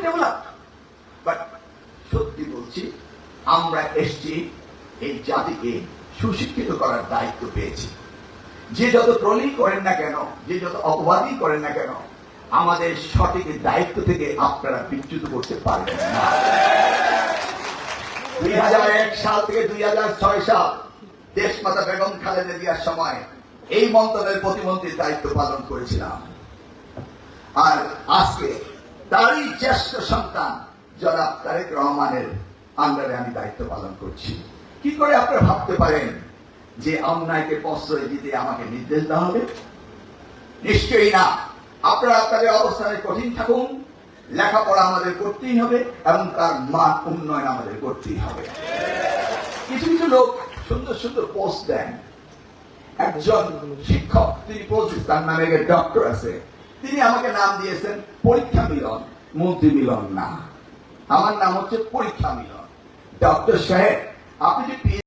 Develop. But সত্যি বলছি, আমরা এসছি এই জাতিকে সুশিক্ষিত করার দায়িত্ব পেয়েছি। যে যত ট্রোলিং করেন না কেন, যে যত অপবাদই করেন না কেন, আমাদের সঠিক দায়িত্ব থেকে আপনারা বিচ্যুত করতে পারবেন না। 2001 সাল থেকে 2006 সাল দেশমাতা বেগম খালেদা জিয়ার সময় এই মন্ত্রণালয়ের প্রতিমন্ত্রীর দায়িত্ব পালন করেছিলাম। আর আজকে তারই জ্যেষ্ঠ সন্তান জনাব তারেক রহমানের আন্ডারে আমি দায়িত্ব পালন করছি। কি করে আপনারা ভাবতে পারেন যে অন্যায়কে প্রশ্রয় দিতে আমাকে নির্দেশ দেওয়া হবে? নিশ্চয়ই না। আপনারা আপনাদের অবস্থানে কঠিন থাকুন, লেখাপড়া আমাদের করতেই হবে এবং তার মান উন্নয়ন আমাদের করতেই হবে। কিছু কিছু লোক সুন্দর সুন্দর পোস্ট দেন। একজন শিক্ষক, তিনি পোস্ট, তার নামে ডক্টর আছে, তিনি আমাকে নাম দিয়েছেন পরীক্ষা মিলন, মন্ত্রী মিলন না। আমার নাম হচ্ছে পরীক্ষা মিলন। ডক্টর সাহেব, আপনি যে